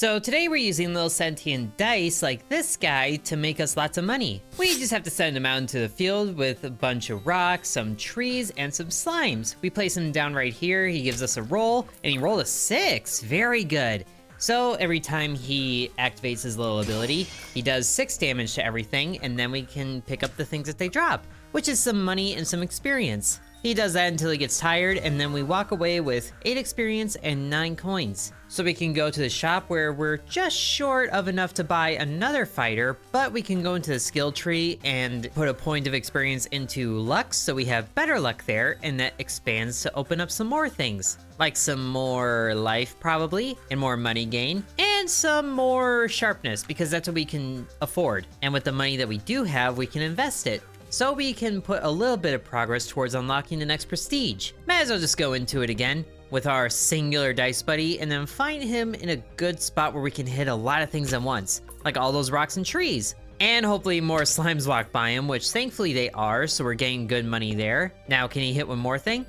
So today we're using little sentient dice like this guy to make us lots of money. We just have to send him out into the field with a bunch of rocks, some trees, and some slimes. We place him down right here, he gives us a roll, and he rolled a 6, very good. So every time he activates his little ability, he does 6 damage to everything, and then we can pick up the things that they drop, which is some money and some experience. He does that until he gets tired, and then we walk away with 8 experience and 9 coins. So we can go to the shop where we're just short of enough to buy another fighter, but we can go into the skill tree and put a point of experience into luck, so we have better luck there, and that expands to open up some more things. Like some more life probably, and more money gain, and some more sharpness, because that's what we can afford. And with the money that we do have, we can invest it. So we can put a little bit of progress towards unlocking the next prestige. Might as well just go into it again with our singular dice buddy and then find him in a good spot where we can hit a lot of things at once, like all those rocks and trees. And hopefully more slimes walk by him, which thankfully they are, so we're getting good money there. Now, can he hit one more thing?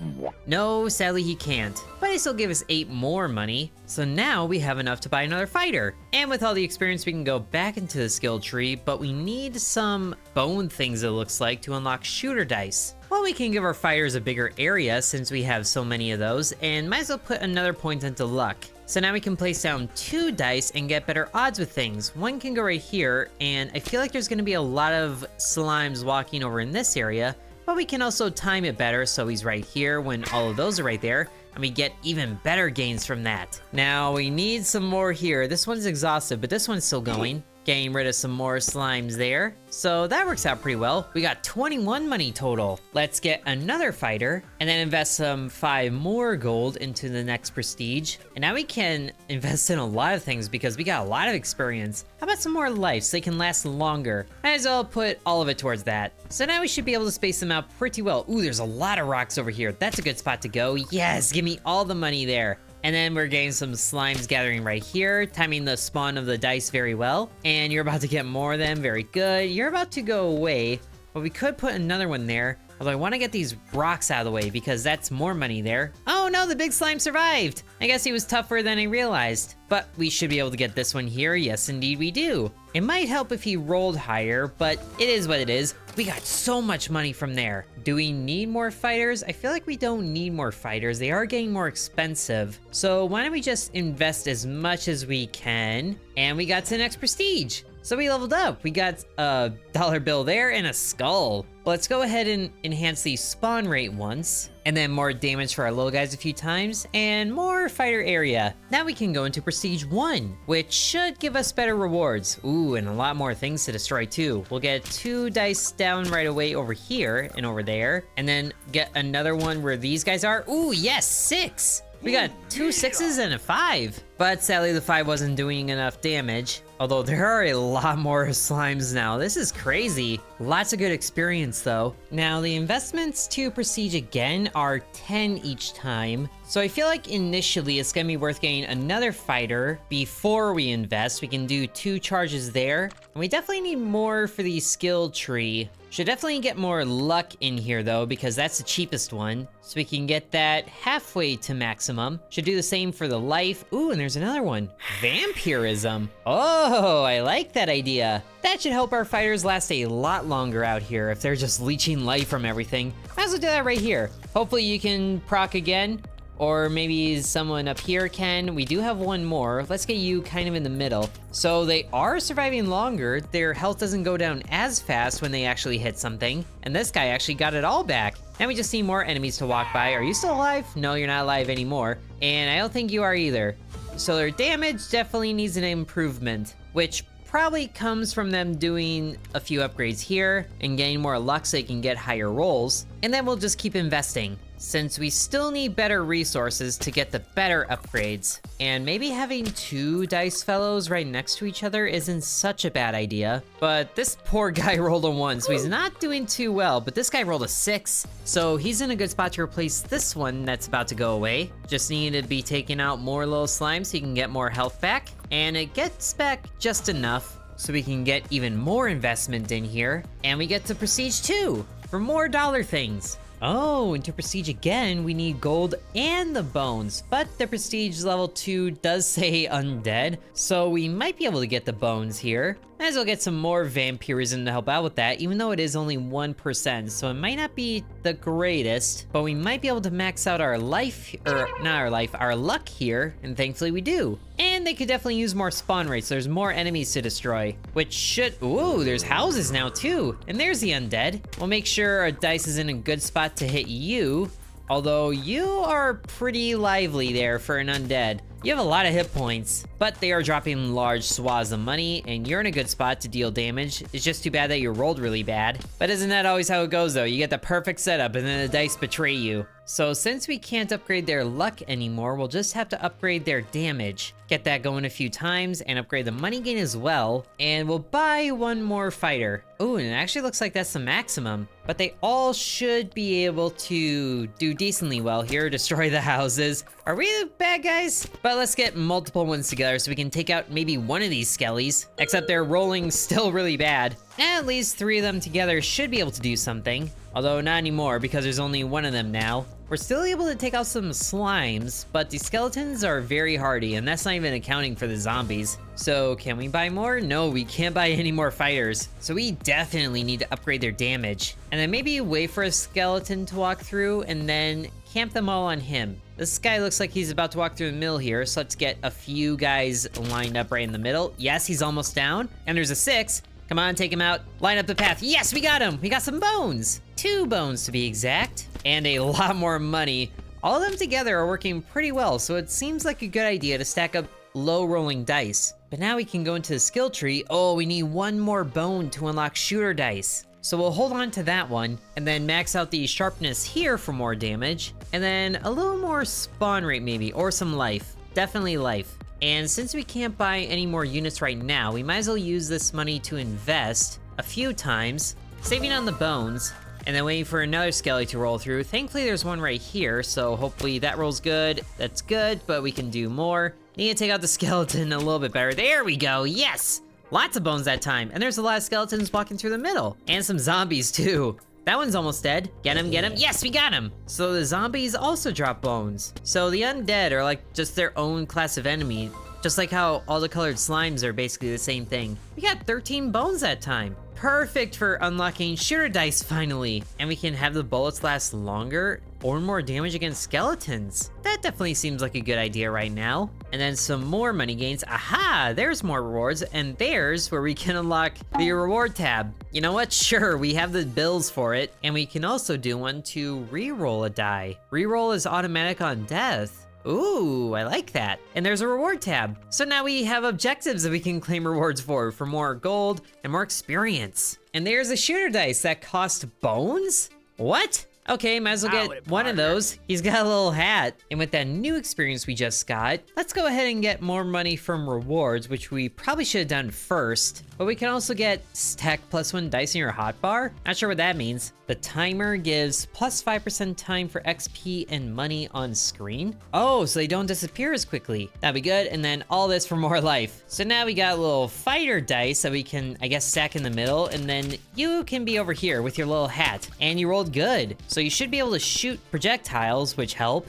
No, sadly he can't. But he still gave us 8 more money, so now we have enough to buy another fighter. And with all the experience, we can go back into the skill tree, but we need some bone things, it looks like, to unlock shooter dice. Well, we can give our fighters a bigger area since we have so many of those, and might as well put another point into luck. So now we can place down 2 dice and get better odds with things. One can go right here, and I feel like there's gonna be a lot of slimes walking over in this area, but we can also time it better so he's right here when all of those are right there, and we get even better gains from that. Now we need some more here. This one's exhausted, but this one's still going. Getting rid of some more slimes there. So that works out pretty well. We got 21 money total. Let's get another fighter and then invest some 5 more gold into the next prestige. And now we can invest in a lot of things because we got a lot of experience. How about some more life so they can last longer? Might as well put all of it towards that. So now we should be able to space them out pretty well. Ooh, there's a lot of rocks over here. That's a good spot to go. Yes, give me all the money there. And then we're getting some slimes gathering right here, timing the spawn of the dice very well. And you're about to get more of them, very good. You're about to go away, but we could put another one there. Although I want to get these rocks out of the way because that's more money there. Oh no, the big slime survived. I guess he was tougher than I realized. But we should be able to get this one here. Yes, indeed we do. It might help if he rolled higher, but it is what it is. We got so much money from there. Do we need more fighters? I feel like we don't need more fighters. They are getting more expensive. So why don't we just invest as much as we can? And we got to the next prestige. So we leveled up. We got a dollar bill there and a skull. Let's go ahead and enhance the spawn rate once, and then more damage for our little guys a few times, and more fighter area. Now we can go into Prestige 1, which should give us better rewards. Ooh, and a lot more things to destroy too. We'll get 2 dice down right away over here and over there, and then get another one where these guys are. Ooh, yes, 6! We got 2 6s and a 5. But sadly the 5 wasn't doing enough damage. Although there are a lot more slimes now. This is crazy. Lots of good experience though. Now the investments to Prestige again are 10 each time. So I feel like initially it's gonna be worth getting another fighter before we invest. We can do 2 charges there. And we definitely need more for the skill tree. Should definitely get more luck in here though, because that's the cheapest one. So we can get that halfway to maximum. Should do the same for the life. Ooh, and there's another one. Vampirism. Oh, I like that idea. That should help our fighters last a lot longer out here if they're just leeching life from everything. Might as well do that right here. Hopefully you can proc again. Or maybe someone up here can. We do have one more. Let's get you kind of in the middle. So they are surviving longer. Their health doesn't go down as fast when they actually hit something. And this guy actually got it all back. Now we just need more enemies to walk by. Are you still alive? No, you're not alive anymore. And I don't think you are either. So their damage definitely needs an improvement, which probably comes from them doing a few upgrades here and getting more luck so they can get higher rolls. And then we'll just keep investing, since we still need better resources to get the better upgrades. And maybe having 2 dice fellows right next to each other isn't such a bad idea. But this poor guy rolled a 1, so he's not doing too well. But this guy rolled a 6, so he's in a good spot to replace this one that's about to go away. Just need to be taking out more little slimes so he can get more health back. And it gets back just enough so we can get even more investment in here. And we get to Prestige 2 for more dollar things. Oh, into prestige again, we need gold and the bones, but the prestige level 2 does say undead, so we might be able to get the bones here. Might as well get some more vampirism to help out with that, even though it is only 1%, so it might not be the greatest, but we might be able to max out our life, or not our life, our luck here, and thankfully we do. And they could definitely use more spawn rates, so there's more enemies to destroy, which should, ooh, there's houses now too, and there's the undead. We'll make sure our dice is in a good spot to hit you, although you are pretty lively there for an undead. You have a lot of hit points, but they are dropping large swaths of money, and you're in a good spot to deal damage. It's just too bad that you rolled really bad. But isn't that always how it goes though? You get the perfect setup and then the dice betray you. So since we can't upgrade their luck anymore, we'll just have to upgrade their damage. Get that going a few times and upgrade the money gain as well. And we'll buy one more fighter. Ooh, and it actually looks like that's the maximum. But they all should be able to do decently well here, destroy the houses. Are we the bad guys? But let's get multiple ones together so we can take out maybe one of these skellies. Except they're rolling still really bad. And at least 3 of them together should be able to do something. Although not anymore because there's only 1 of them now. We're still able to take out some slimes, but the skeletons are very hardy, and that's not even accounting for the zombies. So can we buy more? No, we can't buy any more fighters. So we definitely need to upgrade their damage. And then maybe wait for a skeleton to walk through and then camp them all on him. This guy looks like he's about to walk through the middle here, so let's get a few guys lined up right in the middle. Yes, he's almost down, and there's a 6. Come on, take him out. Line up the path. Yes, we got him. We got some bones. 2 bones to be exact. And a lot more money. All of them together are working pretty well, so it seems like a good idea to stack up low rolling dice. But now we can go into the skill tree. Oh, we need 1 more bone to unlock shooter dice. So we'll hold on to that one, and then max out the sharpness here for more damage. And then a little more spawn rate maybe, or some life. Definitely life. And since we can't buy any more units right now, we might as well use this money to invest a few times, saving on the bones, and then waiting for another skelly to roll through. Thankfully, there's one right here, so hopefully that rolls good. That's good, but we can do more. Need to take out the skeleton a little bit better. There we go, yes! Lots of bones that time, and there's a lot of skeletons walking through the middle. And some zombies, too. That one's almost dead. Get him, get him. Yes, we got him. So the zombies also drop bones. So the undead are like just their own class of enemy. Just like how all the colored slimes are basically the same thing. We got 13 bones that time. Perfect for unlocking shooter dice finally. And we can have the bullets last longer or more damage against skeletons. That definitely seems like a good idea right now. And then some more money gains. Aha, there's more rewards, and there's where we can unlock the reward tab. You know what? Sure, we have the bills for it, and we can also do one to re-roll a die. Re-roll is automatic on death. Ooh, I like that. And there's a reward tab. So now we have objectives that we can claim rewards for more gold and more experience. And there's a shooter dice that cost bones? What? Okay, might as well get one of those. He's got a little hat. And with that new experience we just got, let's go ahead and get more money from rewards, which we probably should have done first. But we can also get stack +1 dice in your hotbar. Not sure what that means. The timer gives +5% time for XP and money on screen. Oh, so they don't disappear as quickly. That'd be good. And then all this for more life. So now we got a little fighter dice that we can, I guess, stack in the middle. And then you can be over here with your little hat. And you rolled good. So you should be able to shoot projectiles, which help.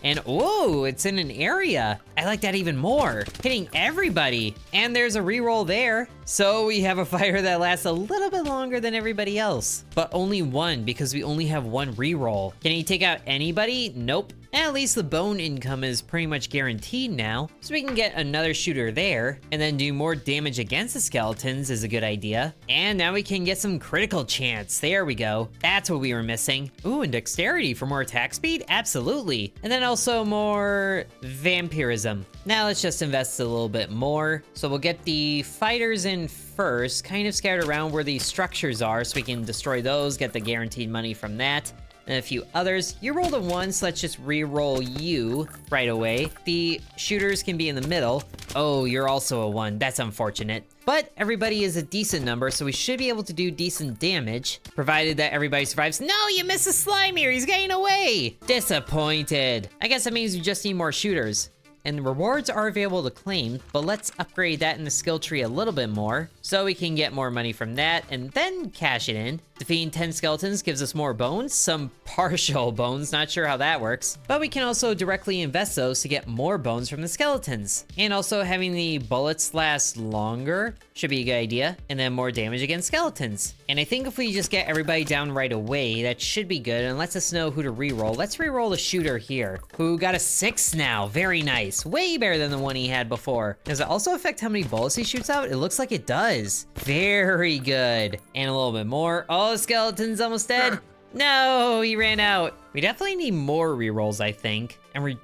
And oh, it's in an area. I like that even more. Hitting everybody. And there's a reroll there. So we have a fighter that lasts a little bit longer than everybody else. But only one because we only have one reroll. Can he take out anybody? Nope. At least the bone income is pretty much guaranteed now. So we can get another shooter there. And then do more damage against the skeletons is a good idea. And now we can get some critical chance. There we go. That's what we were missing. Ooh, and dexterity for more attack speed? Absolutely. And then also more vampirism. Now let's just invest a little bit more. So we'll get the fighters in first, kind of scattered around where these structures are so we can destroy those, get the guaranteed money from that. And a few others. You rolled a 1, so let's just re-roll you right away. The shooters can be in the middle. Oh, you're also a 1. That's unfortunate. But everybody is a decent number, so we should be able to do decent damage, provided that everybody survives. No, you missed a slime here. He's getting away. Disappointed. I guess that means we just need more shooters. and rewards are available to claim, but let's upgrade that in the skill tree a little bit more so we can get more money from that and then cash it in. Defeating 10 skeletons gives us more bones, some partial bones, not sure how that works, but we can also directly invest those to get more bones from the skeletons. And also having the bullets last longer should be a good idea, and then more damage against skeletons. And I think if we just get everybody down right away, that should be good and lets us know who to reroll. Let's reroll the shooter here, who got a 6 now. Very nice. Way better than the one he had before. Does it also affect how many bullets he shoots out? It looks like it does. Very good. And a little bit more. Oh, the skeleton's almost dead. No, he ran out. We definitely need more rerolls, I think. And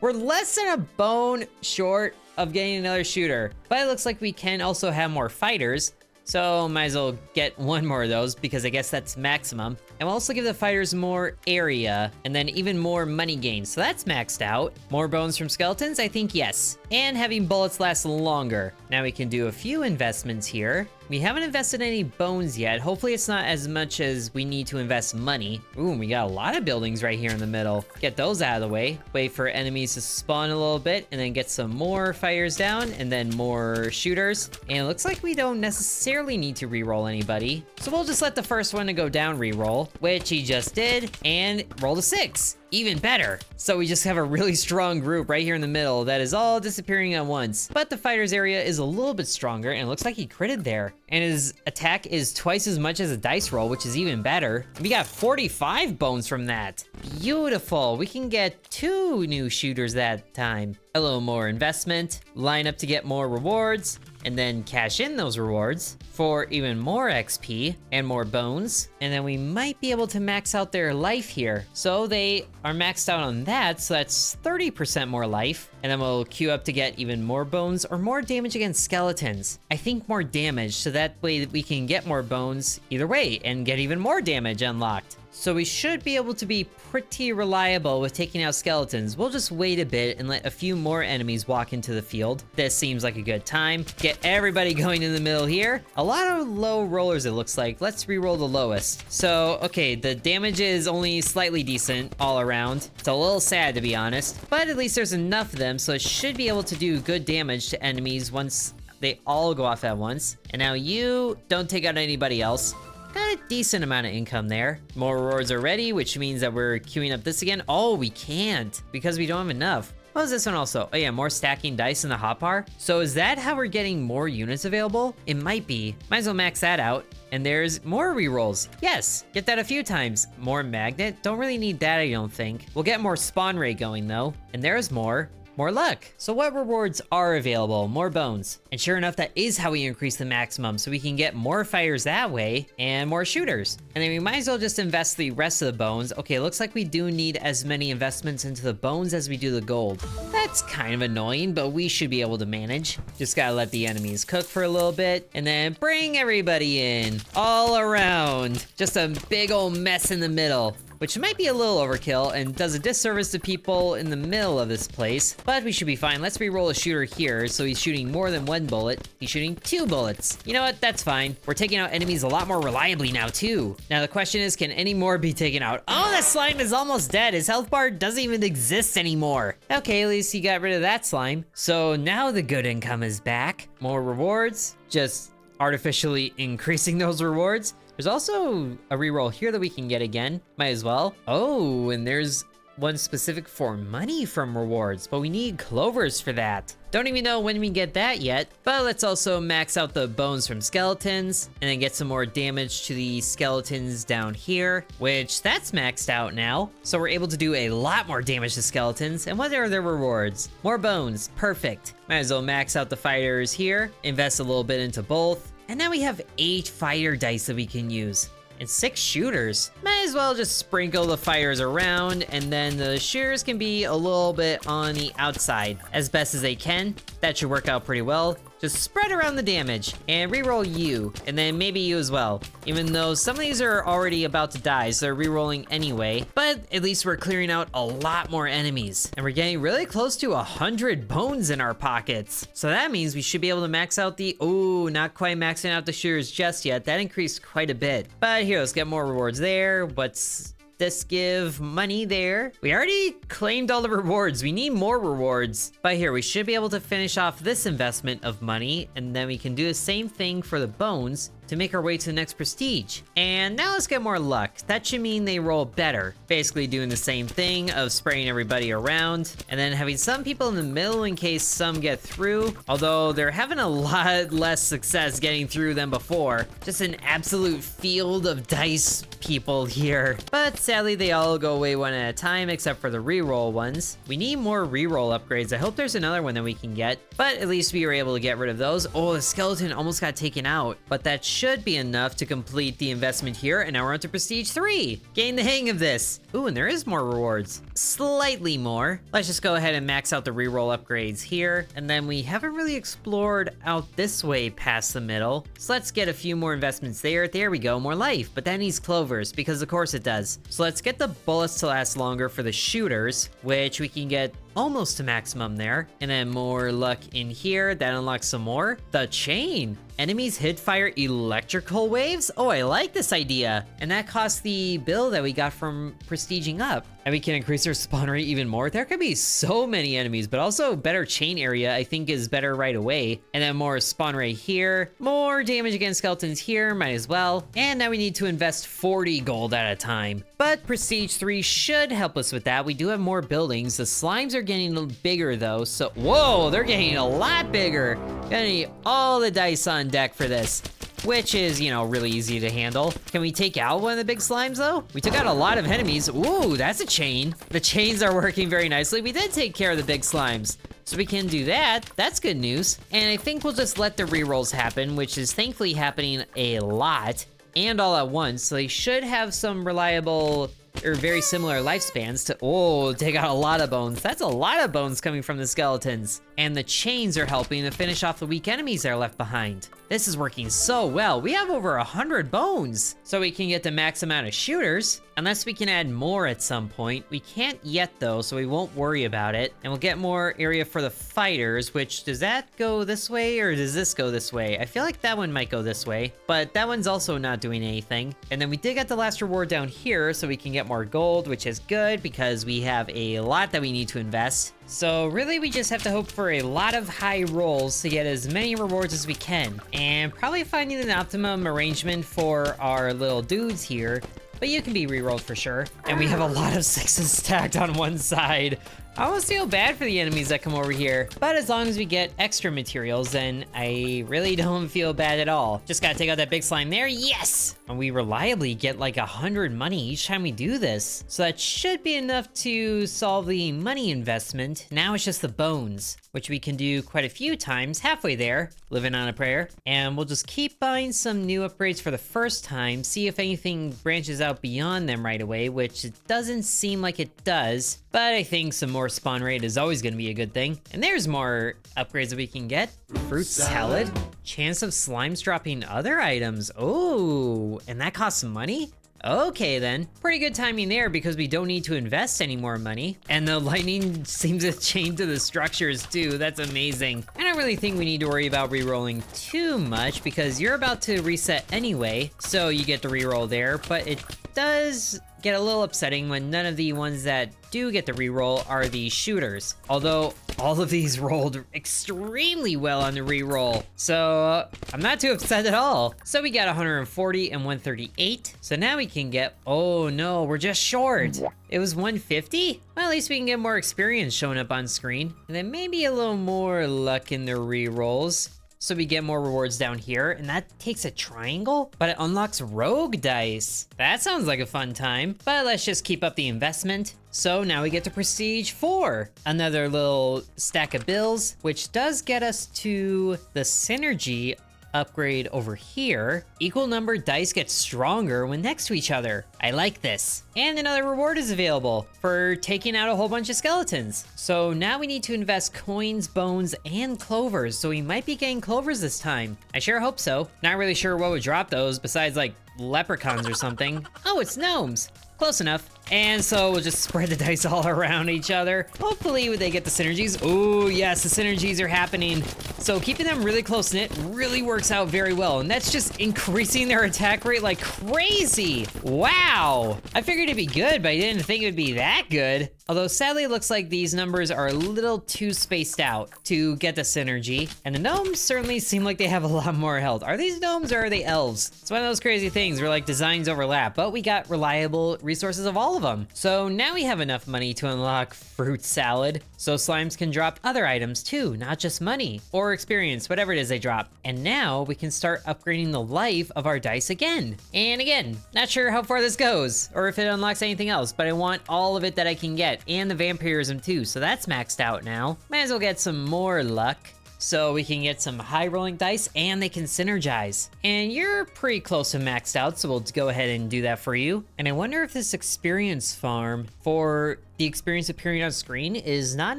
we're less than a bone short of getting another shooter. But it looks like we can also have more fighters. So might as well get one more of those because I guess that's maximum. And we'll also give the fighters more area and then even more money gains. So that's maxed out. More bones from skeletons? I think yes. And having bullets last longer. Now we can do a few investments here. We haven't invested any bones yet. Hopefully it's not as much as we need to invest money. Ooh, we got a lot of buildings right here in the middle. Get those out of the way. Wait for enemies to spawn a little bit and then get some more fighters down and then more shooters. And it looks like we don't necessarily need to reroll anybody. So we'll just let the first one to go down reroll, which he just did, and roll a 6. Even better. So we just have a really strong group right here in the middle that is all disappearing at once. But the fighters area is a little bit stronger and it looks like he critted there. And his attack is twice as much as a dice roll, which is even better. We got 45 bones from that. Beautiful. We can get 2 new shooters that time. A little more investment, line up to get more rewards, and then cash in those rewards for even more XP and more bones. And then we might be able to max out their life here. So they are maxed out on that, so that's 30% more life. And then we'll queue up to get even more bones or more damage against skeletons. I think more damage, so that way we can get more bones either way and get even more damage unlocked. So we should be able to be pretty reliable with taking out skeletons. We'll just wait a bit and let a few more enemies walk into the field. This seems like a good time. Get everybody going in the middle here. A lot of low rollers it looks like. Let's re-roll the lowest. So, okay, the damage is only slightly decent all around. It's a little sad to be honest, but at least there's enough of them, so it should be able to do good damage to enemies once they all go off at once. And now you don't take out anybody else. Got a decent amount of income there. More rewards are ready, which means that we're queuing up this again. Oh, we can't because we don't have enough. What was this one also? Oh yeah, more stacking dice in the hotbar. So is that how we're getting more units available? It might be. Might as well max that out. And there's more rerolls. Yes, get that a few times. More magnet. Don't really need that, I don't think. We'll get more spawn rate going though. And there's more luck. So what rewards are available? More bones. And sure enough, that is how we increase the maximum, so we can get more fighters that way and more shooters. And then we might as well just invest the rest of the bones. Okay, looks like we do need as many investments into the bones as we do the gold. That's kind of annoying, but we should be able to manage. Just gotta let the enemies cook for a little bit and then bring everybody in all around. Just a big old mess in the middle, which might be a little overkill and does a disservice to people in the middle of this place, but we should be fine. Let's re-roll a shooter here, so he's shooting more than 1 bullet. He's shooting 2 bullets. You know what? That's fine. We're taking out enemies a lot more reliably now, too. Now, the question is, can any more be taken out? Oh, that slime is almost dead. His health bar doesn't even exist anymore. Okay, at least he got rid of that slime. So now the good income is back. More rewards. Just artificially increasing those rewards. There's also a reroll here that we can get again. Might as well. Oh, and there's one specific for money from rewards, but we need clovers for that. Don't even know when we get that yet, but let's also max out the bones from skeletons and then get some more damage to the skeletons down here, which that's maxed out now. So we're able to do a lot more damage to skeletons. And what are their rewards? More bones, perfect. Might as well max out the fighters here, invest a little bit into both. And now we have 8 fighter dice that we can use. And 6 shooters. Might as well just sprinkle the fighters around, and then the shooters can be a little bit on the outside as best as they can. That should work out pretty well. Just spread around the damage and reroll you, and then maybe you as well. Even though some of these are already about to die, so they're rerolling anyway. But at least we're clearing out a lot more enemies, and we're getting really close to 100 bones in our pockets. So that means we should be able to max out the, oh, not quite maxing out the shooters just yet. That increased quite a bit. But here, let's get more rewards there. What's this give money there. We already claimed all the rewards. We need more rewards. But here, we should be able to finish off this investment of money, and then we can do the same thing for the bones to make our way to the next prestige. And now let's get more luck. That should mean they roll better. Basically doing the same thing of spraying everybody around, and then having some people in the middle in case some get through. Although they're having a lot less success getting through than before. Just an absolute field of dice people here. But sadly, they all go away one at a time except for the reroll ones. We need more reroll upgrades. I hope there's another one that we can get, but at least we were able to get rid of those. Oh, the skeleton almost got taken out, but that should be enough to complete the investment here, and now we're on to Prestige 3. Gain the hang of this. Ooh, and there is more rewards. Slightly more. Let's just go ahead and max out the reroll upgrades here, and then we haven't really explored out this way past the middle, so let's get a few more investments there. There we go, more life, but that needs clovers, because of course it does. So let's get the bullets to last longer for the shooters, which we can get almost to maximum there. And then more luck in here. That unlocks some more. The chain. Enemies hit fire electrical waves? Oh, I like this idea. And that costs the bill that we got from prestiging up. And we can increase our spawn rate even more. There could be so many enemies, but also better chain area I think is better right away. And then more spawn rate here. More damage against skeletons here, might as well. And now we need to invest 40 gold at a time. But Prestige 3 should help us with that. We do have more buildings. The slimes are getting a little bigger though, so whoa, they're getting a lot bigger. Gonna need all the dice on deck for this, which is, you know, really easy to handle. Can we take out one of the big slimes though? We took out a lot of enemies. Ooh, that's a chain. The chains are working very nicely. We did take care of the big slimes, so we can do that. That's good news. And I think we'll just let the rerolls happen, which is thankfully happening a lot and all at once, so they should have some reliable or very similar lifespans to, oh, take out a lot of bones. That's a lot of bones coming from the skeletons. And the chains are helping to finish off the weak enemies that are left behind. This is working so well. We have over 100 bones, so we can get the max amount of shooters, unless we can add more at some point. We can't yet though, so we won't worry about it. And we'll get more area for the fighters, which, does that go this way or does this go this way? I feel like that one might go this way, but that one's also not doing anything. And then we did get the last reward down here, so we can get more gold, which is good because we have a lot that we need to invest. So really, we just have to hope for a lot of high rolls to get as many rewards as we can, and probably finding an optimum arrangement for our little dudes here, but you can be rerolled for sure. And we have a lot of sixes stacked on one side. I almost feel bad for the enemies that come over here, but as long as we get extra materials, then I really don't feel bad at all. Just gotta take out that big slime there, yes! And we reliably get like 100 money each time we do this. So that should be enough to solve the money investment. Now it's just the bones, which we can do quite a few times, halfway there, living on a prayer. And we'll just keep buying some new upgrades for the first time, see if anything branches out beyond them right away, which it doesn't seem like it does, but I think some more spawn rate is always gonna be a good thing. And there's more upgrades that we can get. Fruit salad, chance of slimes dropping other items. Oh, and that costs money? Okay then, pretty good timing there because we don't need to invest any more money. And the lightning seems to chain to the structures too, that's amazing. I don't really think we need to worry about re-rolling too much because you're about to reset anyway, so you get to re-roll there, but it does get a little upsetting when none of the ones that do get the reroll are the shooters. Although all of these rolled extremely well on the reroll, so I'm not too upset at all. So we got 140 and 138. So now we can get, oh no, we're just short. It was 150? Well, at least we can get more experience showing up on screen. And then maybe a little more luck in the rerolls. So we get more rewards down here, and that takes a triangle, but it unlocks rogue dice. That sounds like a fun time, but let's just keep up the investment. So now we get to Prestige 4, another little stack of bills, which does get us to the synergy upgrade over here. Equal number dice get stronger when next to each other. I like this. And another reward is available for taking out a whole bunch of skeletons. So now we need to invest coins, bones, and clovers. So we might be getting clovers this time. I sure hope so. Not really sure what would drop those besides like leprechauns or something. Oh, it's gnomes. Close enough. And so we'll just spread the dice all around each other. Hopefully they get the synergies. Oh yes, the synergies are happening. So keeping them really close knit really works out very well. And that's just increasing their attack rate like crazy. Wow. I figured it'd be good, but I didn't think it would be that good. Although sadly it looks like these numbers are a little too spaced out to get the synergy. And the gnomes certainly seem like they have a lot more health. Are these gnomes or are they elves? It's one of those crazy things where like designs overlap, but we got reliable resources of all of them. So now we have enough money to unlock fruit salad. So slimes can drop other items too, not just money or experience, whatever it is they drop. And now we can start upgrading the life of our dice again. And again, not sure how far this goes or if it unlocks anything else, but I want all of it that I can get and the vampirism too. So that's maxed out now. Might as well get some more luck. So we can get some high rolling dice and they can synergize. And you're pretty close to maxed out, so we'll go ahead and do that for you. And I wonder if this experience farm for the experience appearing on screen is not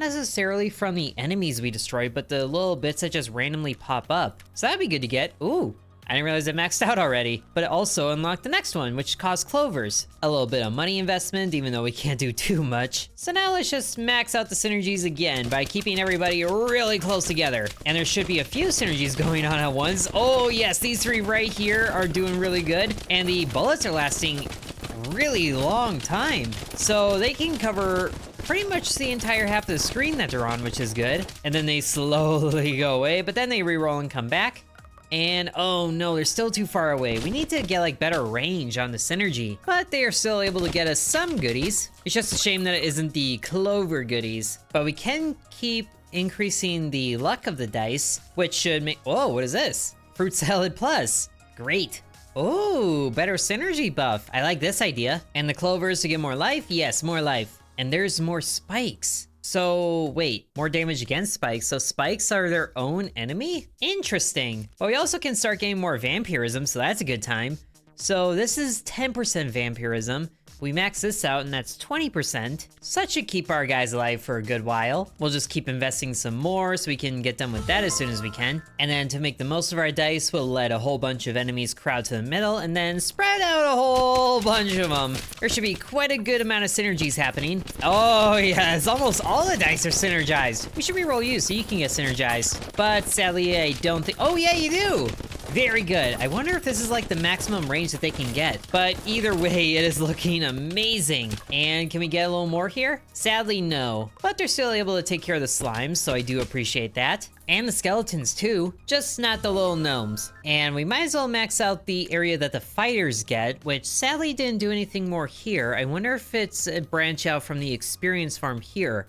necessarily from the enemies we destroy, but the little bits that just randomly pop up. So that'd be good to get. Ooh. I didn't realize it maxed out already, but it also unlocked the next one, which costs clovers. A little bit of money investment, even though we can't do too much. So now let's just max out the synergies again by keeping everybody really close together. And there should be a few synergies going on at once. Oh yes, these three right here are doing really good. And the bullets are lasting really long time. So they can cover pretty much the entire half of the screen that they're on, which is good. And then they slowly go away, but then they re-roll and come back. And oh no, they're still too far away. We need to get like better range on the synergy, but they are still able to get us some goodies. It's just a shame that it isn't the clover goodies, but we can keep increasing the luck of the dice, which should make, whoa, what is this? Fruit salad plus, great. Oh, better synergy buff. I like this idea. And the clovers to get more life? Yes, more life. And there's more spikes. So wait, more damage against spikes. So spikes are their own enemy? Interesting. But we also can start getting more vampirism, so that's a good time. So this is 10% vampirism. We max this out and that's 20%. So that should keep our guys alive for a good while. We'll just keep investing some more so we can get done with that as soon as we can. And then to make the most of our dice, we'll let a whole bunch of enemies crowd to the middle and then spread out a whole bunch of them. There should be quite a good amount of synergies happening. Oh yes, almost all the dice are synergized. We should reroll you so you can get synergized. But sadly, I don't think, oh yeah, you do. Very good. I wonder if this is like the maximum range that they can get. But either way, it is looking amazing. And can we get a little more here? Sadly, no. But they're still able to take care of the slimes, so I do appreciate that. And the skeletons too, just not the little gnomes. And we might as well max out the area that the fighters get, which sadly didn't do anything more here. I wonder if it's a branch out from the experience farm here.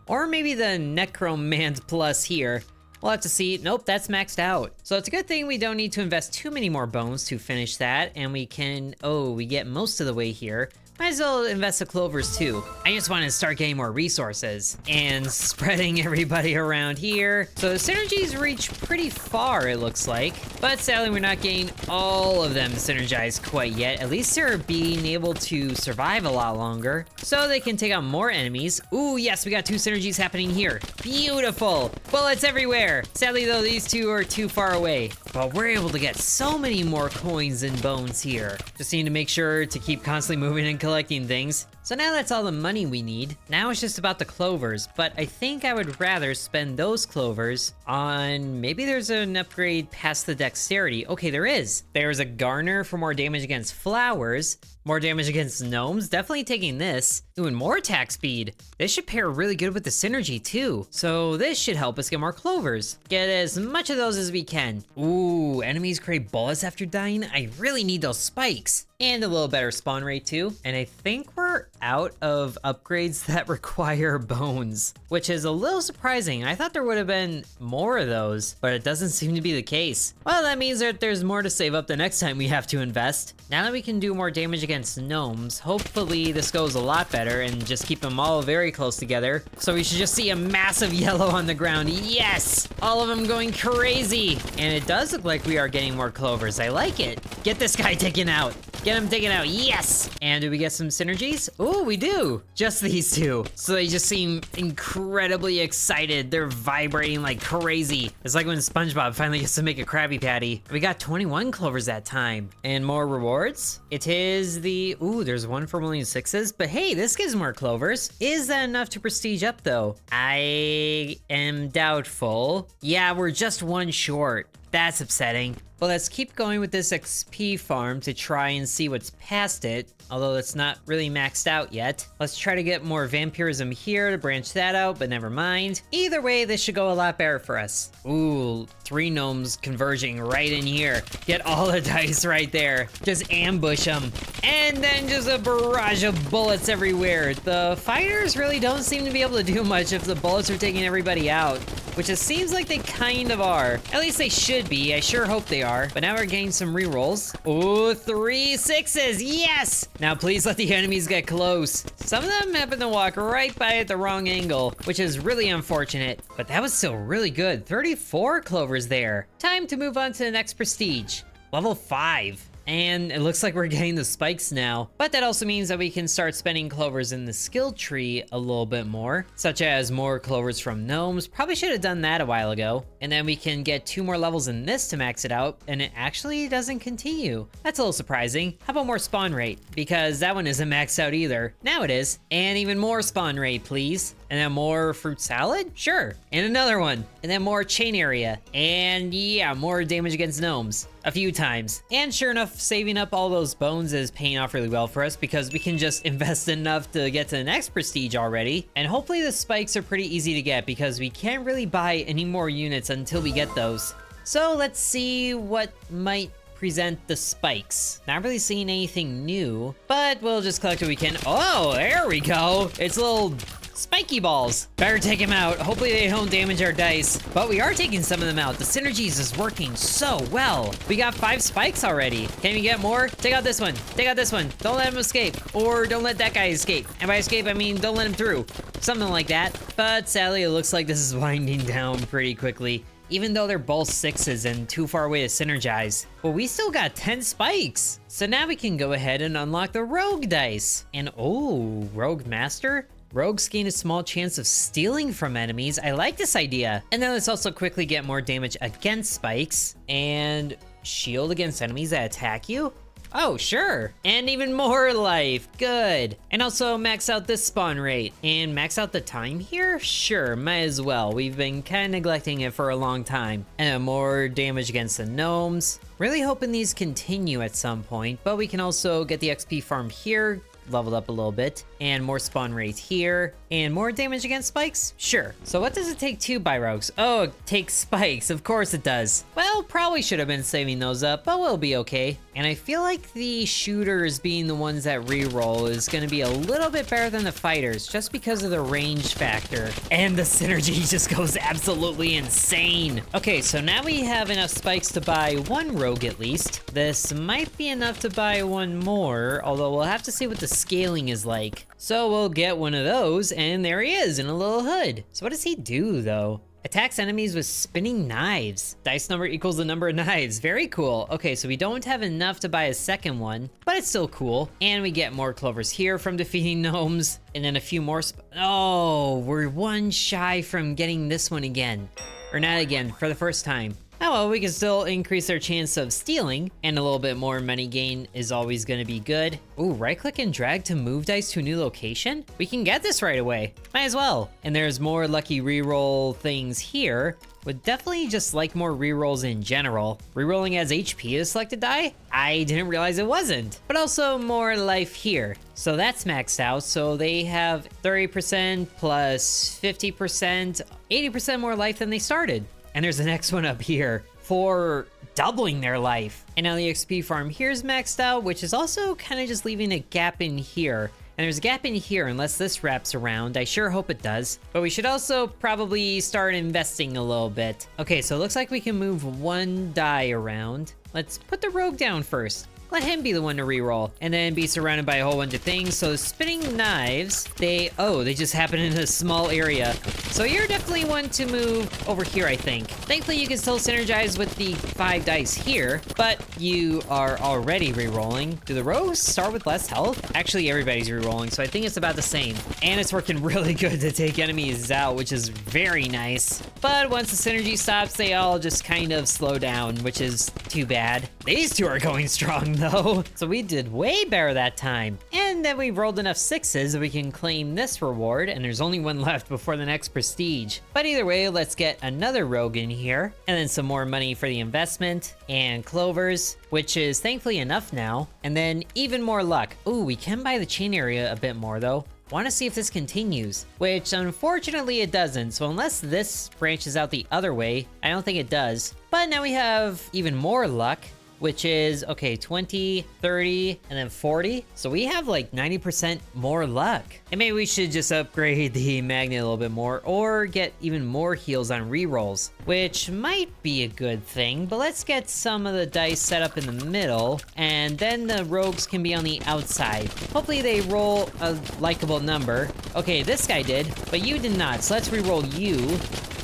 Or maybe the necromant plus here. We'll have to see. Nope, that's maxed out. So it's a good thing we don't need to invest too many more bones to finish that. And we can, oh, we get most of the way here. Might as well invest the clovers too. I just want to start getting more resources and spreading everybody around here. So the synergies reach pretty far, it looks like. But sadly, we're not getting all of them synergized quite yet. At least they're being able to survive a lot longer so they can take out more enemies. Ooh, yes, we got 2 synergies happening here. Beautiful. Bullets everywhere. Sadly, though, these 2 are too far away. But we're able to get so many more coins and bones here. Just need to make sure to keep constantly moving and collecting things. So now that's all the money we need. Now it's just about the clovers, but I think I would rather spend those clovers on, maybe there's an upgrade past the dexterity. Okay, there is. There's a garner for more damage against flowers, more damage against gnomes, definitely taking this. Ooh, and more attack speed. This should pair really good with the synergy too. So this should help us get more clovers. Get as much of those as we can. Ooh, enemies create bullets after dying. I really need those spikes. And a little better spawn rate too. And I think we're out of upgrades that require bones, which is a little surprising. I thought there would have been more of those, but it doesn't seem to be the case. Well, that means that there's more to save up the next time we have to invest. Now that we can do more damage against gnomes, hopefully this goes a lot better and just keep them all very close together. So we should just see a massive yellow on the ground. Yes! All of them going crazy. And it does look like we are getting more clovers. I like it. Get this guy taken out. Get him taken out. Yes! And do we get some synergies? Oh, we do. Just these two. So they just seem incredibly excited. They're vibrating like crazy. It's like when SpongeBob finally gets to make a Krabby Patty. We got 21 clovers that time. And more rewards. It is the... Ooh, there's one for only 6s. But hey, this gives more clovers. Is that enough to prestige up though? I am doubtful. Yeah, we're just one short. That's upsetting. Well, let's keep going with this XP farm to try and see what's past it, although it's not really maxed out yet. Let's try to get more vampirism here to branch that out, but never mind. Either way, this should go a lot better for us. Ooh, 3 gnomes converging right in here. Get all the dice right there. Just ambush them. And then just a barrage of bullets everywhere. The fighters really don't seem to be able to do much if the bullets are taking everybody out, which it seems like they kind of are. At least they should be. I sure hope they are. But now we're getting some rerolls. Ooh, 3 6s. Yes! Now please let the enemies get close. Some of them happen to walk right by at the wrong angle, which is really unfortunate. But that was still really good. 34 clovers there. Time to move on to the next prestige. Level 5. And it looks like we're getting the spikes now. But that also means that we can start spending clovers in the skill tree a little bit more, such as more clovers from gnomes. Probably should have done that a while ago. And then we can get 2 more levels in this to max it out, and it actually doesn't continue. That's a little surprising. How about more spawn rate? Because that one isn't maxed out either. Now it is. And even more spawn rate, please. And then more fruit salad? Sure. And another one. And then more chain area. And yeah, more damage against gnomes. A few times. And sure enough, saving up all those bones is paying off really well for us because we can just invest enough to get to the next prestige already. And hopefully the spikes are pretty easy to get because we can't really buy any more units until we get those. So let's see what might present the spikes. Not really seeing anything new, but we'll just collect what we can. Oh, there we go. It's little spiky balls. Better take them out. Hopefully they don't damage our dice. But we are taking some of them out. The synergies is working so well. We got 5 spikes already. Can we get more? Take out this one. Take out this one. Don't let him escape. Or don't let that guy escape. And by escape, I mean don't let him through. Something like that. But sadly, it looks like this is winding down pretty quickly, even though they're both 6s and too far away to synergize. But we still got 10 spikes. So now we can go ahead and unlock the rogue dice. And oh, rogue master? Rogues gain a small chance of stealing from enemies. I like this idea. And then let's also quickly get more damage against spikes and shield against enemies that attack you. Oh, sure. And even more life. Good. And also max out this spawn rate. And max out the time here? Sure, might as well. We've been kind of neglecting it for a long time. And more damage against the gnomes. Really hoping these continue at some point, but we can also get the XP farm here, leveled up a little bit, and more spawn rate here, and more damage against spikes? Sure. So what does it take to buy rogues? Oh, it takes spikes. Of course it does. Well, probably should have been saving those up, but we'll be okay. And I feel like the shooters being the ones that reroll is going to be a little bit better than the fighters, just because of the range factor. And the synergy just goes absolutely insane. Okay, so now we have enough spikes to buy 1 rogue at least. This might be enough to buy 1 more, although we'll have to see what the scaling is like. So we'll get one of those, and there he is in a little hood. So what does he do though? Attacks enemies with spinning knives. Dice number equals the number of knives. Very cool. Okay, so we don't have enough to buy a second one, but it's still cool. And we get more clovers here from defeating gnomes, and then a few more. Oh, we're 1 shy from getting this one again. Or not again, for the first time. Oh well, we can still increase our chance of stealing, and a little bit more money gain is always gonna be good. Ooh, right click and drag to move dice to a new location? We can get this right away. Might as well. And there's more lucky reroll things here. Would definitely just like more rerolls in general. Rerolling as HP is selected die? I didn't realize it wasn't. But also more life here. So that's maxed out, so they have 30% plus 50%, 80% more life than they started. And there's the next one up here for doubling their life. And now the XP farm here is maxed out, which is also kind of just leaving a gap in here. And there's a gap in here unless this wraps around. I sure hope it does. But we should also probably start investing a little bit. Okay, so it looks like we can move 1 die around. Let's put the rogue down first. let him be the one to reroll, and then be surrounded by a whole bunch of things. So spinning knives, they just happen in a small area. So you're definitely one to move over here, I think. Thankfully, you can still synergize with the 5 dice here, but you are already rerolling. Do the rogues start with less health? Actually, everybody's rerolling, so I think it's about the same. And it's working really good to take enemies out, which is very nice. But once the synergy stops, they all just kind of slow down, which is too bad. These two are going strong though. So we did way better that time. And then we rolled enough 6s that we can claim this reward, and there's only one left before the next prestige. But either way, let's get another rogue in here, and then some more money for the investment, and clovers, which is thankfully enough now, and then even more luck. Ooh, we can buy the chain area a bit more though. Want to see if this continues, which unfortunately it doesn't. So unless this branches out the other way, I don't think it does. But now we have even more luck, which is, okay, 20, 30, and then 40. So we have like 90% more luck. And maybe we should just upgrade the magnet a little bit more, or get even more heals on rerolls, which might be a good thing. But let's get some of the dice set up in the middle, and then the rogues can be on the outside. Hopefully they roll a likable number. Okay, this guy did, but you did not. So let's reroll you,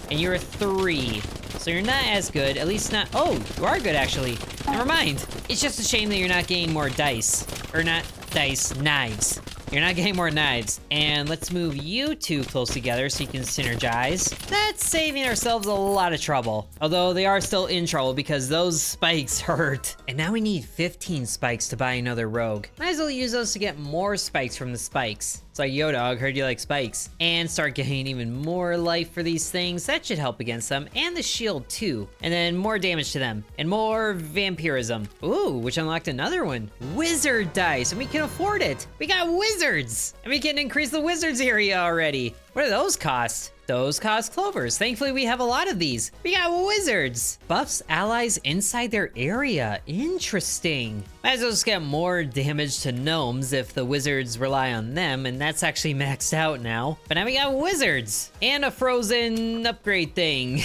and you're a 3. So you're not as good, at least not. Oh, you are good actually. Never mind. It's just a shame that you're not getting more dice. Or not dice, knives. You're not getting more knives. And let's move you two close together so you can synergize. That's saving ourselves a lot of trouble. Although they are still in trouble because those spikes hurt. And now we need 15 spikes to buy another rogue. Might as well use those to get more spikes from the spikes. It's like, yo dog, heard you like spikes. And start getting even more life for these things. That should help against them. And the shield too. And then more damage to them. And more vampirism. Ooh, which unlocked another one. Wizard dice, and we can afford it. We got wizards. And we can increase the wizards area already. What do those cost? Those cost clovers. Thankfully, we have a lot of these. We got wizards. Buffs allies inside their area. Interesting. Might as well just get more damage to gnomes if the wizards rely on them, and that's actually maxed out now. But now we got wizards and a frozen upgrade thing.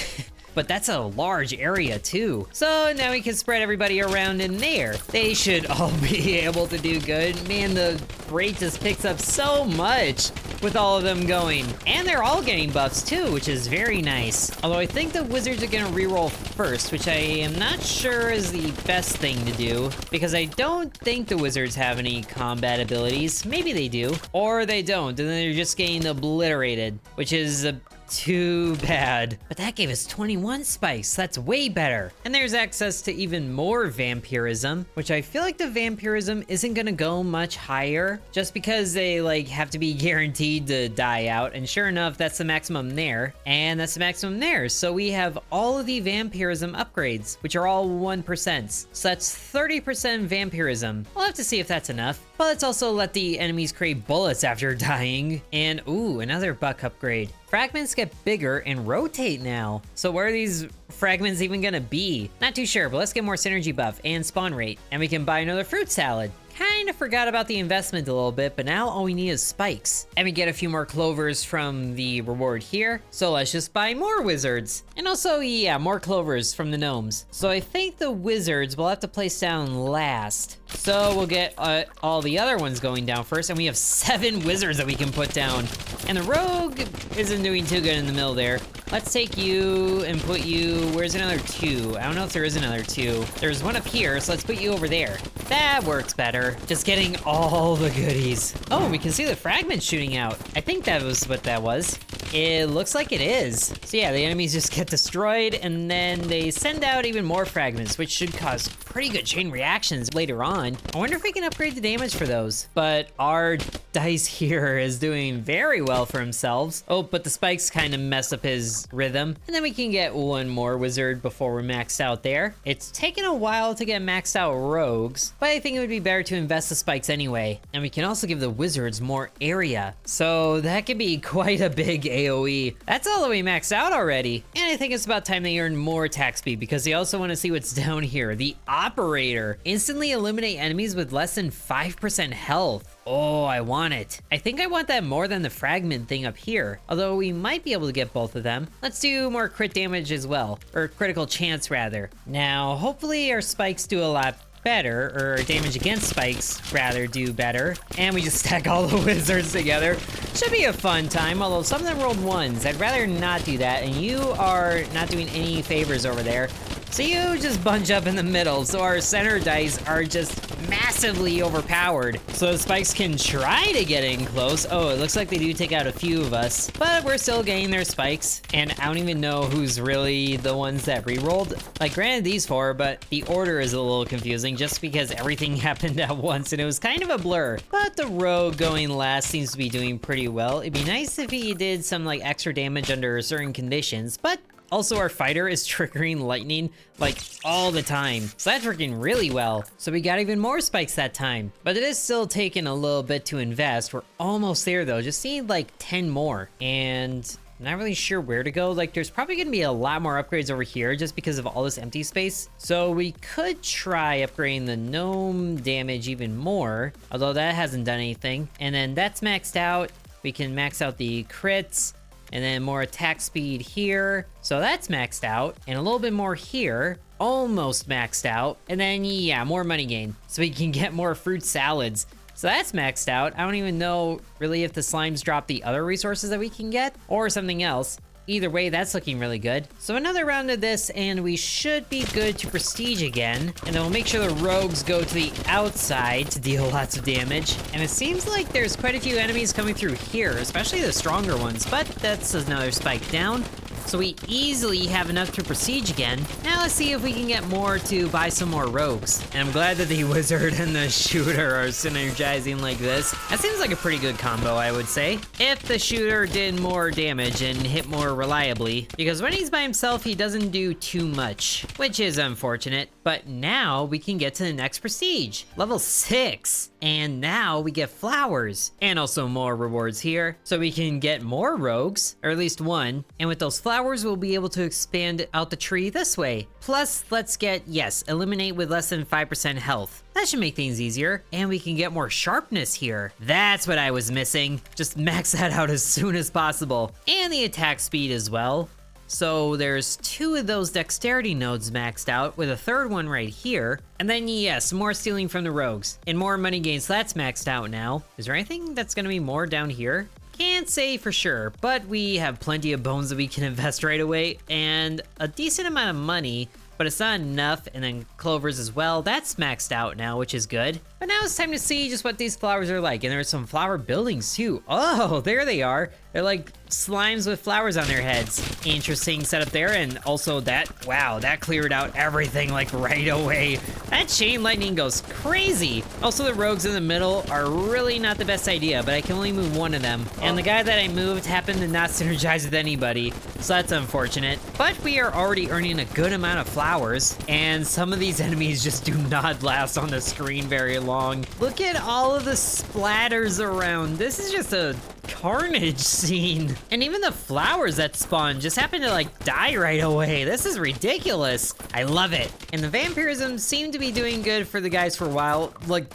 But that's a large area too. So now we can spread everybody around in there. They should all be able to do good. Man, the rate just picks up so much with all of them going. And they're all getting buffs too, which is very nice. Although I think the wizards are gonna reroll first, which I am not sure is the best thing to do, because I don't think the wizards have any combat abilities. Maybe they do, or they don't, and then they're just getting obliterated, which is a too bad. But that gave us 21 spikes. That's way better. And there's access to even more vampirism, which I feel like the vampirism isn't gonna go much higher just because they like have to be guaranteed to die out. And sure enough, that's the maximum there. And that's the maximum there. So we have all of the vampirism upgrades, which are all 1%. So that's 30% vampirism. We'll have to see if that's enough. But let's also let the enemies create bullets after dying. And ooh, another buck upgrade. Fragments get bigger and rotate now. So where are these fragments even gonna be? Not too sure, but let's get more synergy buff and spawn rate. And we can buy another fruit salad. Kinda forgot about the investment a little bit, but now all we need is spikes. And we get a few more clovers from the reward here. So let's just buy more wizards. And also, yeah, more clovers from the gnomes. So I think the wizards will have to place down last. So we'll get all the other ones going down first, and we have 7 wizards that we can put down. And the rogue isn't doing too good in the middle there. Let's take you and put you, where's another 2? I don't know if there is another 2. There's one up here, so let's put you over there. That works better. Just getting all the goodies. Oh, we can see the fragment shooting out. I think that was what that was. It looks like it is. So yeah, the enemies just get destroyed, and then they send out even more fragments, which should cause pretty good chain reactions later on. I wonder if we can upgrade the damage for those. But our dice here is doing very well for themselves. Oh, but the spikes kind of mess up his rhythm. And then we can get one more wizard before we're maxed out there. It's taken a while to get maxed out rogues, but I think it would be better to invest the spikes anyway. And we can also give the wizards more area. So that could be quite a big AoE. That's all the way maxed out already. And I think it's about time they earn more attack speed, because they also want to see what's down here. The operator. Instantly eliminate enemies with less than 5% health. Oh, I want it. I think I want that more than the fragment thing up here, although we might be able to get both of them. Let's do more crit damage as well, or critical chance rather. Now, hopefully our spikes do a lot better, or our damage against spikes rather do better. And we just stack all the wizards together. Should be a fun time, although some of them rolled ones. I'd rather not do that, and you are not doing any favors over there. So you just bunch up in the middle, so our center dice are just massively overpowered. So the spikes can try to get in close. Oh, it looks like they do take out a few of us, but we're still getting their spikes. And I don't even know who's really the ones that re-rolled. Like, granted these four, but the order is a little confusing just because everything happened at once and it was kind of a blur. But the rogue going last seems to be doing pretty well. It'd be nice if he did some like extra damage under certain conditions, but also, our fighter is triggering lightning, like, all the time. So that's working really well. So we got even more spikes that time. But it is still taking a little bit to invest. We're almost there, though. Just need, like, 10 more. And I'm not really sure where to go. Like, there's probably gonna be a lot more upgrades over here just because of all this empty space. So we could try upgrading the gnome damage even more, although that hasn't done anything. And then that's maxed out. We can max out the crits. And then more attack speed here. So that's maxed out. And a little bit more here. Almost maxed out. And then, yeah, more money gain. So we can get more fruit salads. So that's maxed out. I don't even know really if the slimes drop the other resources that we can get or something else. Either way, that's looking really good. So another round of this, and we should be good to prestige again. And then we'll make sure the rogues go to the outside to deal lots of damage. And it seems like there's quite a few enemies coming through here, especially the stronger ones, but that's another spike down. So we easily have enough to prestige again. Now let's see if we can get more to buy some more rogues. And I'm glad that the wizard and the shooter are synergizing like this. That seems like a pretty good combo, I would say. If the shooter did more damage and hit more reliably, because when he's by himself, he doesn't do too much, which is unfortunate. But now we can get to the next prestige, level 6. And now we get flowers and also more rewards here. So we can get more rogues, or at least one. And with those flowers, we'll be able to expand out the tree this way. Plus, let's get, yes, eliminate with less than 5% health. That should make things easier. And we can get more sharpness here. That's what I was missing. Just max that out as soon as possible. And the attack speed as well. So there's 2 of those dexterity nodes maxed out with a 3rd one right here. And then yes, more stealing from the rogues and more money gains. So that's maxed out now. Is there anything that's gonna be more down here? Can't say for sure, but we have plenty of bones that we can invest right away and a decent amount of money, but it's not enough. And then clovers as well. That's maxed out now, which is good. But now it's time to see just what these flowers are like. And there's some flower buildings too. Oh, there they are. They're like slimes with flowers on their heads. Interesting setup there. And also that, wow, that cleared out everything like right away. That chain lightning goes crazy. Also, the rogues in the middle are really not the best idea, but I can only move one of them. And the guy that I moved happened to not synergize with anybody, so that's unfortunate. But we are already earning a good amount of flowers, and some of these enemies just do not last on the screen very long. Look at all of the splatters around. This is just a carnage scene. And even the flowers that spawn just happen to like die right away. This is ridiculous. I love it. And the vampirism seemed to be doing good for the guys for a while. Like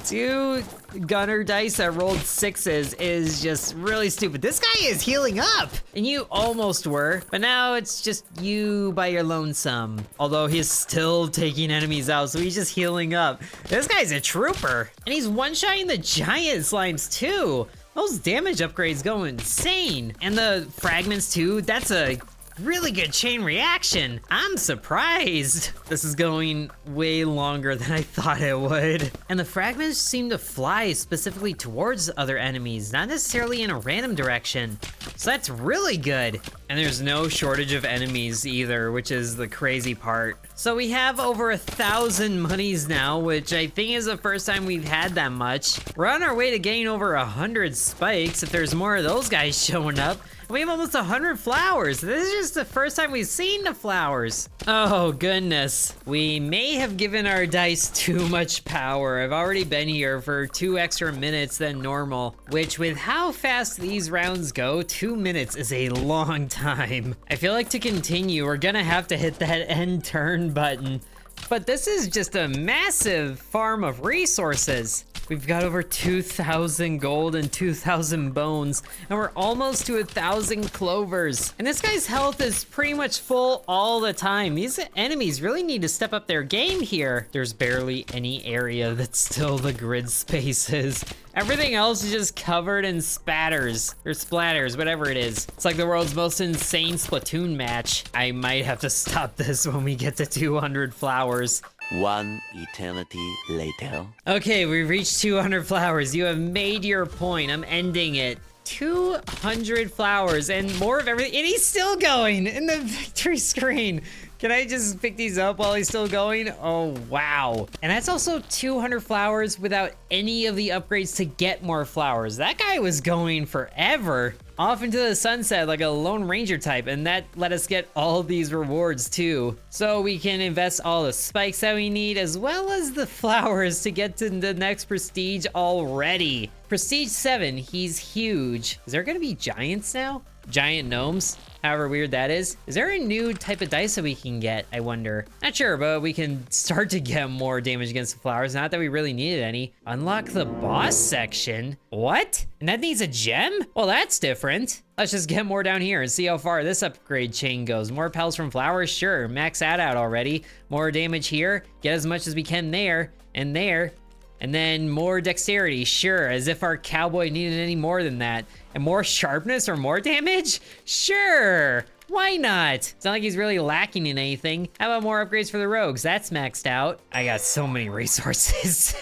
2 gunner dice that rolled 6s is just really stupid. This guy is healing up, and you almost were, but now it's just you by your lonesome. Although he's still taking enemies out, so he's just healing up. This guy's a trooper, and he's one-shotting the giant slimes too. Those damage upgrades go insane. And the fragments too, that's a really good chain reaction. I'm surprised. This is going way longer than I thought it would. And the fragments seem to fly specifically towards other enemies, not necessarily in a random direction. So that's really good. And there's no shortage of enemies either, which is the crazy part. So we have over 1,000 monies now, which I think is the first time we've had that much. We're on our way to getting over 100 spikes if there's more of those guys showing up. We have almost 100 flowers. This is just the first time we've seen the flowers. Oh goodness. We may have given our dice too much power. I've already been here for 2 extra minutes than normal, which with how fast these rounds go, 2 minutes is a long time. I feel like to continue, we're gonna have to hit that end turn button. But this is just a massive farm of resources. We've got over 2,000 gold and 2,000 bones, and we're almost to 1,000 clovers. And this guy's health is pretty much full all the time. These enemies really need to step up their game here. There's barely any area that's still the grid spaces. Everything else is just covered in spatters, or splatters, whatever it is. It's like the world's most insane Splatoon match. I might have to stop this when we get to 200 flowers. One eternity later. Okay, we've reached 200 flowers. You have made your point. I'm ending it. 200 flowers and more of everything. And he's still going in the victory screen. Can I just pick these up while he's still going? Oh, wow. And that's also 200 flowers without any of the upgrades to get more flowers. That guy was going forever. Off into the sunset like a Lone Ranger type, and that let us get all these rewards too. So we can invest all the spikes that we need as well as the flowers to get to the next prestige already. Prestige 7, he's huge. Is there gonna be giants now? Giant gnomes? However weird that is. Is there a new type of dice that we can get, I wonder? Not sure, but we can start to get more damage against the flowers. Not that we really needed any. Unlock the boss section? What? And that needs a gem? Well, that's different. Let's just get more down here and see how far this upgrade chain goes. More petals from flowers? Sure, max that out already. More damage here. Get as much as we can there and there. And then more dexterity, sure, as if our cowboy needed any more than that. And more sharpness or more damage? Sure, why not? It's not like he's really lacking in anything. How about more upgrades for the rogues? That's maxed out. I got so many resources.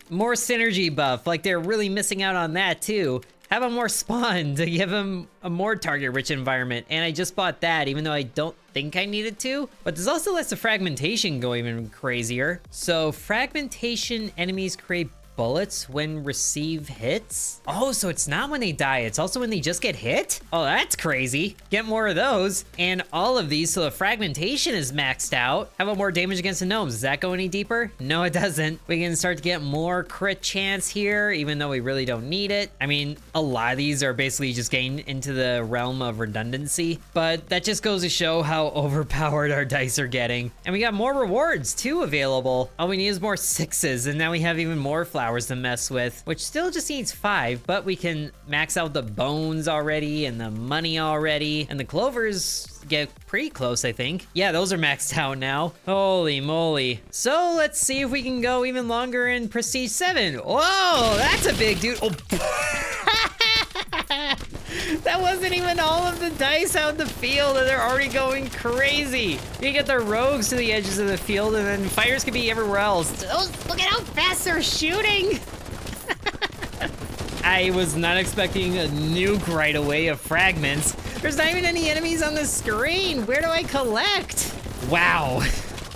More synergy buff, like they're really missing out on that too. How about more spawn to give him a more target-rich environment? And I just bought that, even though I don't think I needed to. But there's also lets the fragmentation go even crazier. So fragmentation enemies create bullets when receive hits? Oh, so it's not when they die, it's also when they just get hit? Oh, that's crazy. Get more of those. And all of these, so the fragmentation is maxed out. How about more damage against the gnomes? Does that go any deeper? No, it doesn't. We can start to get more crit chance here, even though we really don't need it. I mean, a lot of these are basically just getting into the realm of redundancy, but that just goes to show how overpowered our dice are getting. And we got more rewards too available. All we need is more 6s, and now we have even more flowers to mess with, which still just needs 5, but we can max out the bones already and the money already, and the clovers get pretty close, I think. Yeah, those are maxed out now. Holy moly. So let's see if we can go even longer in Prestige 7. Whoa, that's a big dude. Oh. That wasn't even all of the dice out in the field, and they're already going crazy. You get the rogues to the edges of the field, and then fighters could be everywhere else. Oh, look at how fast they're shooting. I was not expecting a nuke right away of fragments. There's not even any enemies on the screen. Where do I collect? Wow.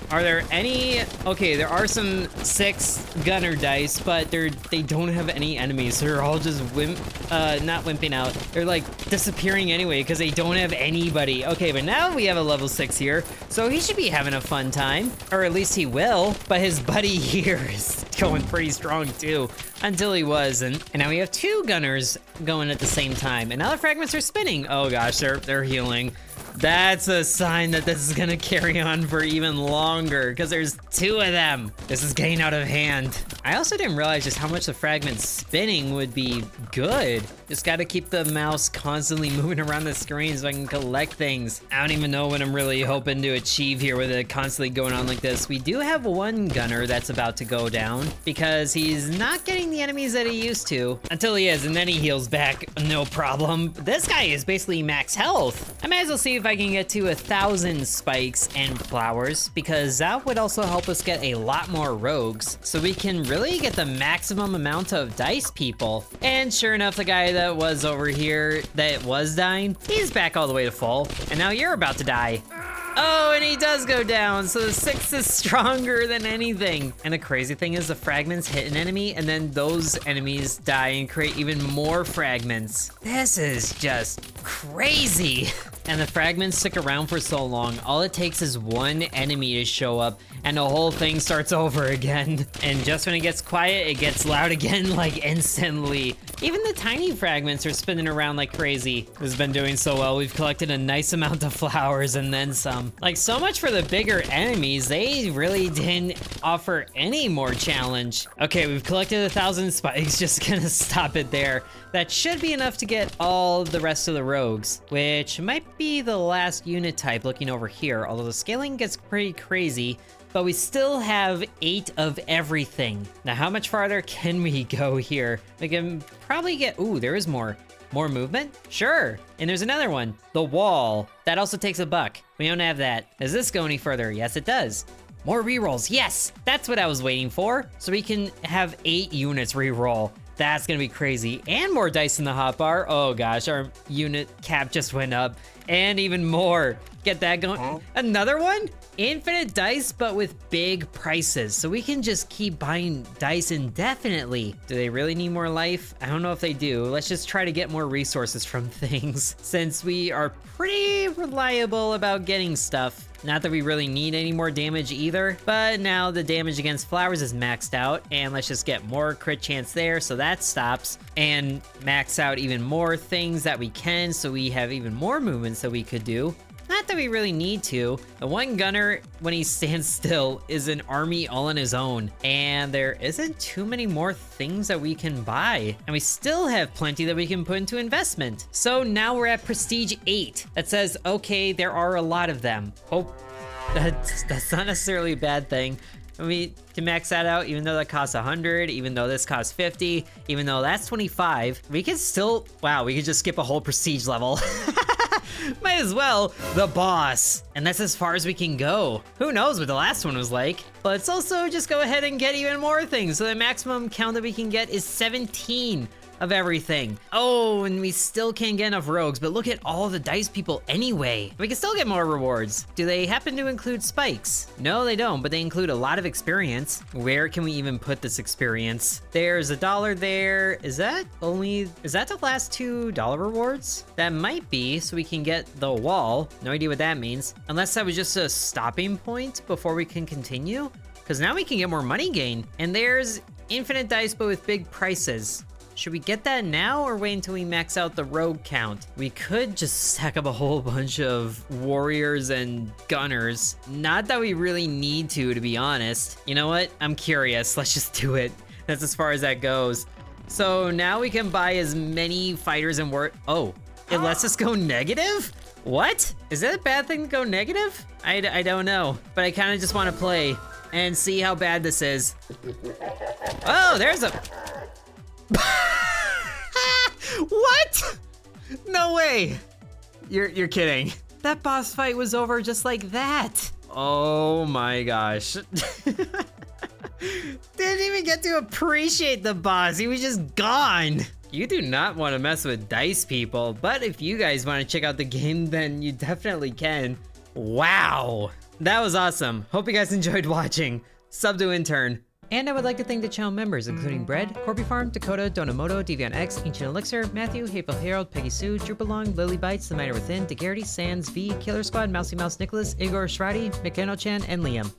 Are there any? Okay, there are some 6 gunner dice, but they don't have any enemies. They're all just not wimping out. They're like disappearing anyway because they don't have anybody. Okay, but now we have a level 6 here, so he should be having a fun time, or at least he will. But his buddy here is going pretty strong too, until he wasn't. And now we have 2 gunners going at the same time, and now the fragments are spinning. Oh gosh, they're healing. That's a sign that this is gonna carry on for even longer, because there's 2 of them. This is getting out of hand. I also didn't realize just how much the fragment spinning would be good. Just gotta keep the mouse constantly moving around the screen so I can collect things. I don't even know what I'm really hoping to achieve here with it constantly going on like this. We do have 1 gunner that's about to go down because he's not getting the enemies that he used to. Until he is, and then he heals back, no problem. This guy is basically max health. I might as well see if I can get to 1,000 spikes and flowers, because that would also help us get a lot more rogues, so we can really get the maximum amount of dice people. And sure enough, the guy that was over here that was dying, he's back all the way to full, and now you're about to die. Oh, and he does go down, so the 6 is stronger than anything. And the crazy thing is the fragments hit an enemy, and then those enemies die and create even more fragments. This is just crazy. And the fragments stick around for so long. All it takes is 1 enemy to show up, and the whole thing starts over again. And just when it gets quiet, it gets loud again, like instantly. Even the tiny fragments are spinning around like crazy. This has been doing so well. We've collected a nice amount of flowers and then some. awesome. Like, so much for the bigger enemies. They really didn't offer any more challenge. Okay, we've collected 1,000 spikes. Just gonna stop it there. That should be enough to get all the rest of the rogues, which might be the last unit type looking over here, although the scaling gets pretty crazy. But we still have 8 of everything. Now, how much farther can we go here? We can probably get, ooh, there is more. More movement? Sure. And there's another one, the wall. That also takes $1. We don't have that. Does this go any further? Yes, it does. More rerolls, yes! That's what I was waiting for. So we can have 8 units reroll. That's gonna be crazy. And more dice in the hotbar. Oh gosh, our unit cap just went up. And even more. Get that going. Another one? Infinite dice, but with big prices. So we can just keep buying dice indefinitely. Do they really need more life? I don't know if they do. Let's just try to get more resources from things, since we are pretty reliable about getting stuff. Not that we really need any more damage either, but now the damage against flowers is maxed out, and let's just get more crit chance there, so that stops, and max out even more things that we can, so we have even more movements that we could do. Not that we really need to. The one gunner, when he stands still, is an army all on his own. And there isn't too many more things that we can buy. And we still have plenty that we can put into investment. So now we're at Prestige 8. That says, okay, there are a lot of them. Oh, that's not necessarily a bad thing. We can max that out, even though that costs 100, even though this costs 50, even though that's 25. We can still, wow, we could just skip a whole prestige level. Might as well. The boss. And that's as far as we can go. Who knows what the last one was like. But let's also just go ahead and get even more things. So the maximum count that we can get is 17 of everything. Oh, and we still can't get enough rogues, but look at all the dice people anyway. We can still get more rewards. Do they happen to include spikes? No, they don't, but they include a lot of experience. Where can we even put this experience? There's $1 there. Is that the last $2 rewards? That might be, so we can get the wall. No idea what that means. Unless that was just a stopping point before we can continue. Because now we can get more money gain. And there's infinite dice, but with big prices. Should we get that now or wait until we max out the rogue count? We could just stack up a whole bunch of warriors and gunners. Not that we really need to be honest. You know what? I'm curious. Let's just do it. That's as far as that goes. So now we can buy as many fighters and oh, it lets us go negative? What? Is that a bad thing to go negative? I don't know, but I kind of just want to play and see how bad this is. Oh, there's a... What? No way. You're kidding. That boss fight was over just like that. Oh my gosh. Didn't even get to appreciate the boss. He was just gone. You do not want to mess with dice people, but if you guys want to check out the game, then you definitely can. Wow. That was awesome. Hope you guys enjoyed watching. Sub to Intern. And I would like to thank the channel members, including Bread, Corby Farm, Dakota, Donamoto, Deviant X, Ancient Elixir, Matthew, Hateful Harold, Peggy Sue, Drupalong, Lily Bites, The Miner Within, DeGarity, Sands, V, Killer Squad, Mousy Mouse, Nicholas, Igor Shradi, McKenna-chan, and Liam.